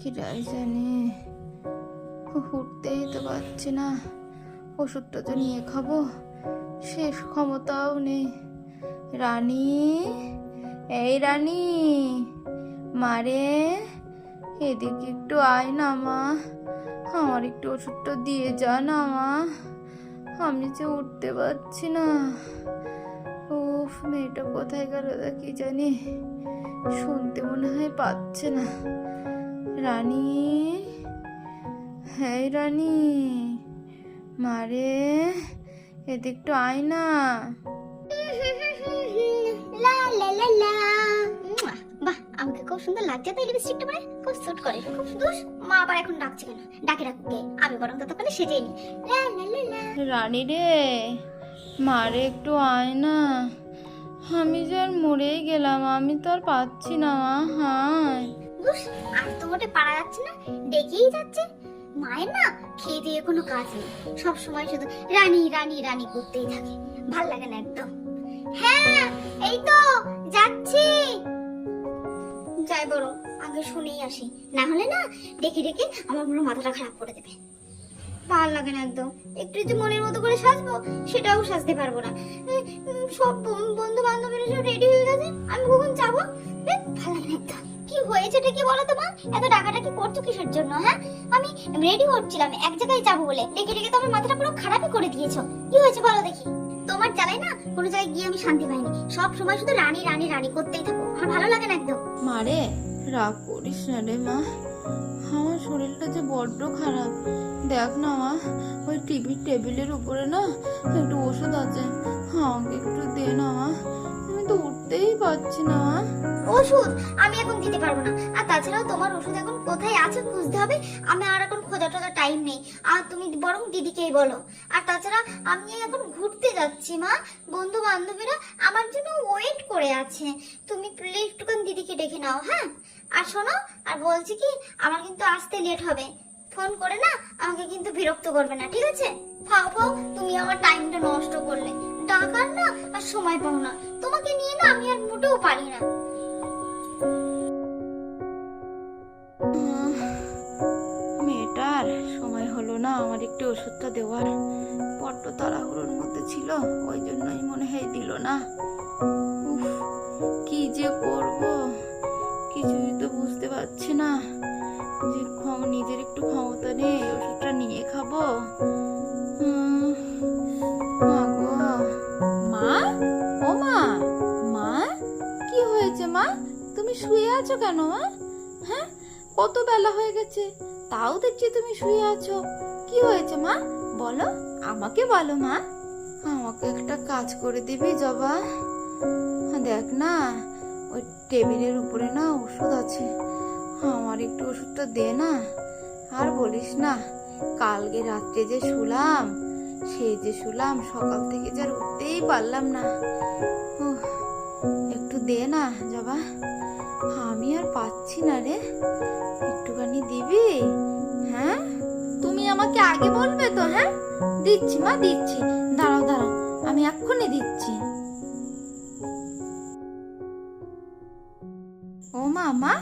কি জানি উঠতেই তো পারছি না। ওষুধটা তো নিয়ে খাবো, শেষ ক্ষমতাও নেই। রানী, এই রানী, মারে এদিকে একটু আয় না মা, আমার একটু ওষুধটা দিয়ে যা না মা, আমি যে উঠতে পারছি না। উফ, মেয়েটা কোথায় গেল কি জানি, শুনতে মনে হয় পাচ্ছে না। রানী, হ্যাঁ রানী, মারে এদিকে একটু আয় না। লা লা লা লা। বাহ, আমাকে খুব সুন্দর লাগছে তো এই লিপস্টিকটা, মানে খুব স্যুট করে, খুব দুষ। মা আবার এখন ডাকছে কেন? ডাকে ডাকুকে, আমি বরং ততক্ষণে সেজেই নি। লা লা লা লা। রানী রে, মারে একটু আয় না, আমি যে আর মরেই গেলাম, আমি তো আর পাচ্ছি না মা। হায় দুষ, আর তো মোটে পারা যাচ্ছে না, ডেকেই যাচ্ছে। মায়ের না খেয়ে দিয়ে কোনো কাজ নেই, সব সময় শুধু রানী রানী রানী করতেই থাকে, ভাল লাগে না একদম। হ্যাঁ, এই তো যাচ্ছি। যাই বড়, আগে শুনেই আসি, না হলে না ডেকে ডেকে আমার পুরো মাথাটা খারাপ করে দেবে। ভাল লাগে না একদম। একটু যে মনের মতো করে সাজবো, সেটাও সাজতে পারবো না। সব বন্ধু বান্ধবীরা সব রেডি হয়ে গেছে, আমি কখন যাবো? ভাল লাগে না একদম। কি হয়েছে এটা কি বলো তো মা? এত ডাকাডাকি করছো কিসের জন্য? হ্যাঁ, আমি রেডি হচ্ছিলাম এক জায়গায় যাবো বলে, ডেকে ডেকে তো আমার মাথাটা পুরো খারাপই করে দিয়েছো। কি হয়েছে বলো দেখি? তোমার জ্বালাই না কোনো জায়গায় গিয়ে আমি শান্তি পাইনি, সব সময় শুধু রানী রানী রানী করতেই থাকো, আমার ভালো লাগে না একদম। মারে, রাগ করিস না রে মা, আমার শরীরটা যে বড্ড খারাপ। দেখ না মা, ওই টিভির টেবিলের উপরে না একটু ওষুধ আছে, আমাকে একটু দে না মা, আমি তো উঠতেই পারছি না মা। ওষুধ আমি এখন দিতে পারবো না, আর তাছাড়াও তোমার ওষুধ এখন কোথায় আছে খুঁজতে হবে, আমি আর এখন খোঁজা টোজা টাইম নেই, আর তুমি বরং দিদিকেই বলো। আর তাছাড়া আমি এখন ঘুরতে যাচ্ছি মা, বন্ধু বান্ধবীরা আমার জন্য ওয়েট করে আছে, তুমি প্লিজ একটুখানি দিদিকে ডেকে নাও। হ্যাঁ, আর শোনো, আর বলছি কি, আমার কিন্তু আসতে লেট হবে, ফোন করে না আমাকে কিন্তু বিরক্ত করবে না, ঠিক আছে? ফাও ফাও, তুমি আমার টাইমটা নষ্ট করলে, ডাকার না আর সময় পাও না, তোমাকে নিয়ে না আমি আর মোটেও পারি না। মেয়েটার সময় হলো না আমার একটু ওষুধটা দেওয়ার, বড্ড তাড়াহুড়োর মধ্যে ছিল, ওই জন্যই মনে হয় দিল না। উফ, কি যে করব কিছুই তো বুঝতে পারছি না, যে নিজের একটু ক্ষমতা নেই, ওষুধটা নিয়ে খাবো। মা গো, মা, ও মা, মা কি হয়েছে মা, তুমি শুয়ে আছো কেন মা? হ্যাঁ, কত বেলা হয়ে গেছে, তাও দেখছি তুমি শুয়ে আছো, কি হয়েছে মা? বলো, আমাকে বলো মা। আমাকে একটা কাজ করে দিবি জবা? দেখ না, ওই টেবিলের উপরে না ওষুধ আছে, আমার একটু ওষুধটা দে না। আর বলিস না, কালকে রাত্রে যে শুলাম, সেই যে শুলাম, সকাল থেকে যে আর উঠতেই পারলাম না। একটু দে না জবা, আমি আর পাচ্ছি না রে, একটুখানি দিবি? হ্যাঁ, তুমি আমাকে আগে বলবে তো। হ্যাঁ, দিচ্ছি মা, দিচ্ছি, দাঁড়াও দাঁড়াও, আমি এক্ষুনি দিচ্ছি। ও মা, মা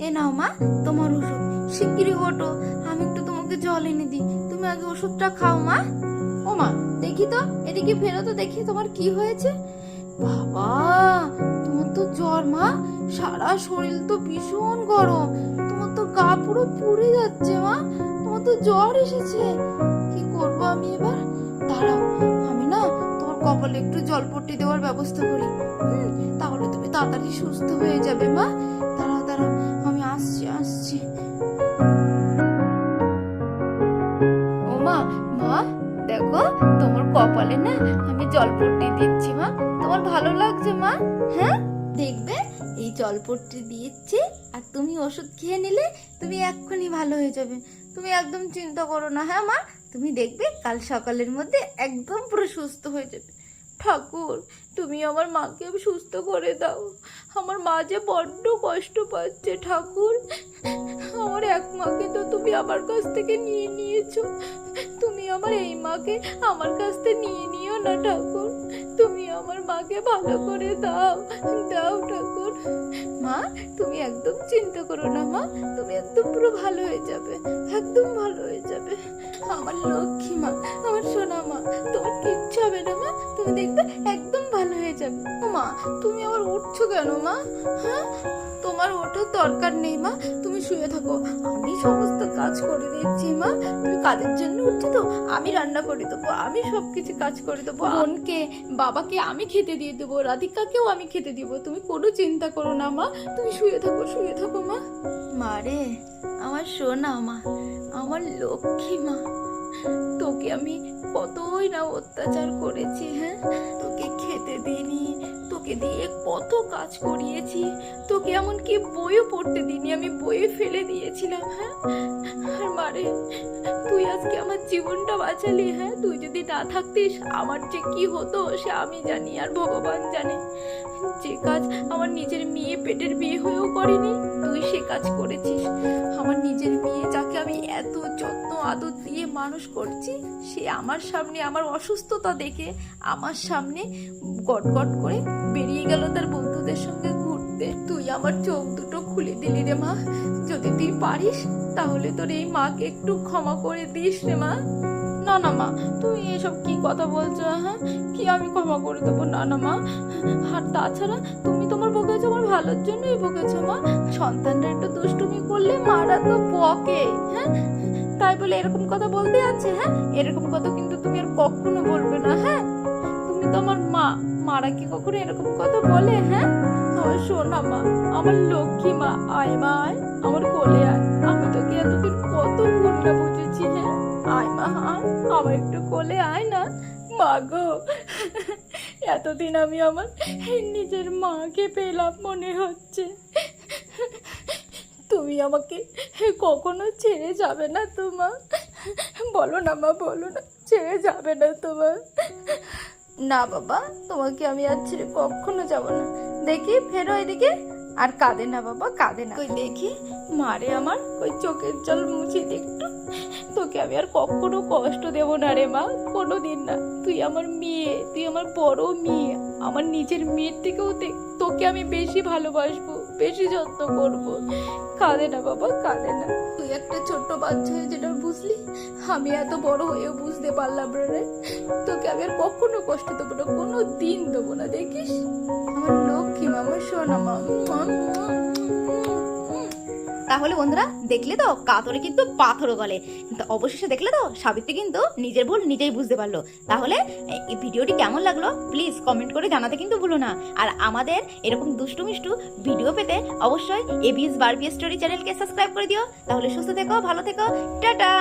এ নাও মা তোমার ওষুধ, শিগগিরই ওঠো, আমি একটু তোমাকে জল এনে দিই, তুমি আগে ওষুধটা খাও মা। ও মা, দেখি তো, এদিকে ফেরো তো দেখি তোমার কি হয়েছে। বাবা, তোমার তো জ্বর মা, সারা শরীর তো ভীষণ গরম, তোমার তো গা পুরো পুড়ে যাচ্ছে মা, তোমার তো জ্বর এসেছে। কি করব আমি এবার? দাঁড়াও, আমি না তোমার কপালে একটু জলপট্টি দেওয়ার ব্যবস্থা করি, তাহলে তুমি তাড়াতাড়ি সুস্থ হয়ে যাবে মা। দাঁড়াও দাঁড়াও, আমি আসছি আসছি। ও মা, মা দেখো, তোমার কপালে না আমি জলপট্টি দিচ্ছি মা, তোমার ভালো লাগছে মা? হ্যাঁ, দেখবে এই জলপট্টি দিয়েছি, আর তুমি ওষুধ খেয়ে নিলে তুমি এক্ষুনি ভালো হয়ে যাবে, তুমি একদম চিন্তা করো না। হ্যাঁ মা, তুমি দেখবে কাল সকালের মধ্যে একদম পুরো সুস্থ হয়ে যাবে। ঠাকুর, তুমি আমার মাকে সুস্থ করে দাও, আমার মা যে বড্ড কষ্ট পাচ্ছে। ঠাকুর, আমার এক মাকে তো তুমি আমার কাছ থেকে নিয়ে নিয়েছো, তুমি আমার এই মাকে আমার কাছ থেকে নিয়ে নিও না ঠাকুর, তুমি আমার মাকে ভালো করে দাও, দাও ঠাকুর। মা তুমি একদম চিন্তা করো না মা, তুমি একদম পুরো ভালো হয়ে যাবে, একদম ভালো হয়ে যাবে। আমার লক্ষ্মী মা, আমার সোনা মা, তোমার কিচ্ছু হবে না মা, তুমি দেখবে একদম ভালো হয়ে যাবে। ও মা তুমি আবার উঠছো কেন মা? হ্যাঁ তোমার ওঠার দরকার নেই মা, তুমি শুয়ে থাকো, আমি সমস্ত কাজ করে দিচ্ছি মা। তুমি কাজের জন্য উঠছো তো, আমি রান্না করে দেবো, আমি সবকিছু কাজ করে দেবো। বোনকে বাবাকে আমি খেতে দিয়ে দেবো, রাধিকাকেও আমি খেতে দিব, তুমি কোনো চিন্তা করো না মা, তুমি শুয়ে থাকো, শুয়ে থাকো মা। মা রে আমার সোনা মা, আমার লক্ষ্মী মা, তোকে আমি কতই না অত্যাচার করেছি, হ্যাঁ তোকে খেতে দিইনি, তোকে দিয়ে কত কাজ করিয়েছি, তোকে এমনকি বইও পড়তে দিইনি, আমি বইয়ে ফেলে দিয়েছিলাম, হ্যাঁ। আর মারে তুই আজকে আমার জীবনটা বাঁচালি, হ্যাঁ তুই যদি না থাকতিস আমার যে কি হতো সে আমি জানি আর ভগবান জানে। যে কাজ আমার নিজের মেয়ে পেটের বিয়ে হয়েও করিনি তুই সে কাজ করেছিস। আমার নিজের মেয়ে যাকে আমি এত যত্ন আদর দিয়ে মানুষ করছি, সে আমার সামনে আমার অসুস্থতা দেখে আমার সামনে গটগট করে বেরিয়ে গেল তার বন্ধুদের সঙ্গে ঘুরতে। তুই আমার চোখ দুটো খুলে দিলি রে মা, যদি তুই পারিস তাহলে তোর এই মাকে একটু ক্ষমা করে দিস রে মা। না না মা তুমি এসব কি কথা বলছো, হ্যাঁ কি আমি ক্ষমা করে দেবো? না না মা, আর তাছাড়া তুমি তোমার বকেছো আমার ভালোর জন্যই বকেছো মা। সন্তানরা একটু দুষ্টুমি করলে মারা তো বকে, হ্যাঁ তাই বলে এরকম কথা বলতে আছে? হ্যাঁ এরকম কথা কিন্তু তুমি আর কখনো বলবে না, হ্যাঁ তুমি তো আমার মা, মারা কি কখনো এরকম কথা বলে? হ্যাঁ আমার সোনা মা, আমার লক্ষ্মী মা, আয় মা আয়, আমার কোলে আয়, আমি তোকে এতদিন কত ভুল না বুঝেছি, হ্যাঁ আয় মা আয়, আমার একটু কোলে আয় না মা গো। এতদিন আমি আমার নিজের মাকে পেলাম মনে হচ্ছে। তুমি আমাকে কখনো ছেড়ে যাবে না তো মা? বলো না মা, বলো না ছেড়ে যাবে না তোমার? না বাবা তোমাকে আমি আর ছেড়ে কখনো যাব না। দেখি ফেরো এদিকে, আর কাঁদে না বাবা, কাঁদে না। কই দেখি মারে আমার, ওই চোখের জল মুছে দে একটু। তোকে আমি আর কখনো কষ্ট দেব না রে মা, কোনোদিন না। তুই আমার মেয়ে, তুই আমার বড় মেয়ে, আমার নিজের মেয়ের থেকেও তোকে আমি বেশি ভালোবাসবো, বেশি যত্ন করব। কাঁদে না বাবা, কাঁদে না। তুই একটা ছোট্ট বাচ্চা হয়ে যেটা বুঝলি, আমি এত বড় হয়েও বুঝতে পারলাম না রে। তোকে আমি আর কখনো কষ্ট দেবো না, কোনো দিন দেবো না, দেখিস আমার লক্ষ্মী মা, আমার সোনা মা। তাহলে বন্ধুরা দেখলে তো, কাতরে কিন্তু পাথরও গলে। কিন্তু অবশেষে দেখলে তো সাবিত্রী কিন্তু নিজের ভুল নিজেই বুঝতে পারলো। তাহলে এই ভিডিওটি কেমন লাগলো প্লিজ কমেন্ট করে জানাতে কিন্তু ভুলো না। আর আমাদের এরকম দুষ্টু মিষ্টু ভিডিও পেতে অবশ্যই এবিএস বারবি স্টোরি চ্যানেলকে সাবস্ক্রাইব করে দিও। তাহলে সুস্থ থেকো, ভালো থেকো, টাটা।